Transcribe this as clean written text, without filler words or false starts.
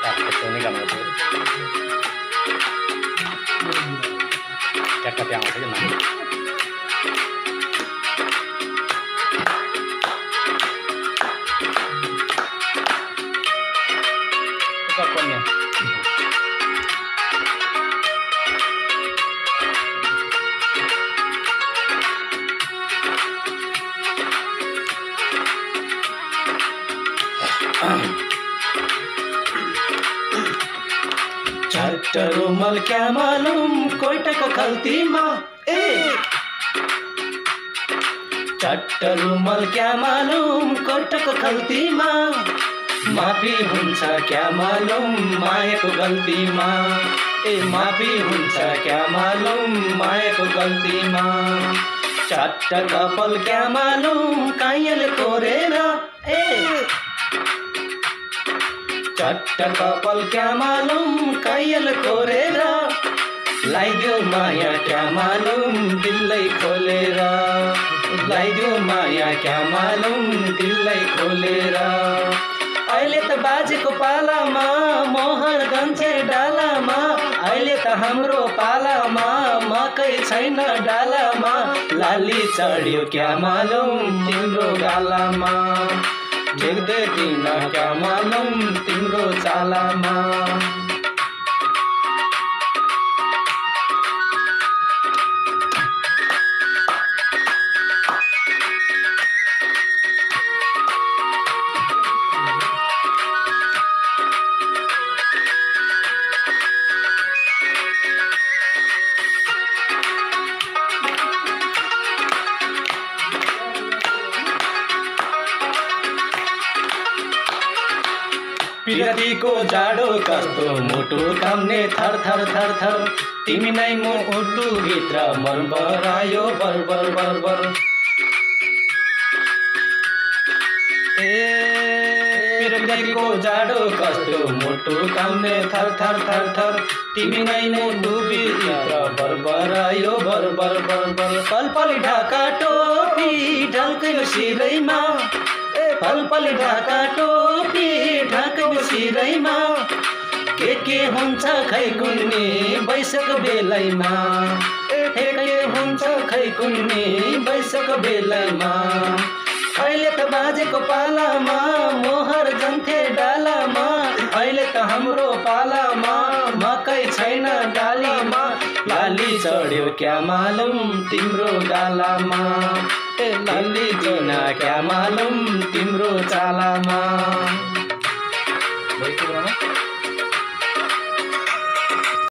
tak kesini kamu tuh cakap yang apa gimana kapannya चट्ट रुमाल क्या मालूम कोयटा का खल्ती माँ चट्ट रुमाल क्या मालूम कोयटा का खल्ती माँ माफी हुन्छ क्या मालूम मायाको गल्तीमा माफी हुन्छ क्या मालूम मायाको गल्तीमा चट्ट कपाल क्या मालूम काइयाले कोरेर चट्ट कपाल क्या मालूम काइयाले कोरेर लाइदियो माया क्या मालूम दिलै खोलेर लाइदियो माया क्या मालूम दिलै खोलेर अहिले त बाजेको पालामा मोहर गन्छे डालामा अहिले त हाम्रो पालामा मकै छैन डालामा लाली चढ्यो क्या मालूम तिम्रो गालामा देख्दैन क्या मालूम तिम्रो चालामा पिरतीको जाडो कस्तो मुटु काम्ने थर थर थर थर तिमी नै मुटु भित्र मरमरायो बरबर बरबर पिरतीको जाडो कस्तो मुटु काम्ने थर थर थर थर तिमी नै मुटु भित्र बरबरायो बरबर बरबर पलपली ढाका टोपी ढल्कयो सिरैमा पलपली ढाका टोपी ढाक्यो सिरैमा के हुन्छ खै कुन्नी बैशाख बेलैमा के हुन्छ खै कुन्नी बैशाख बेलैमा अहिले त बाजेको पालामा मोहर जन्थे डालामा अहिले त हाम्रो पालामा मकै छैन डालीमा लाली चढ्यो क्या मालूम तिम्रो गालामा लाली जोना क्या मालूम तिम्रो चालामा।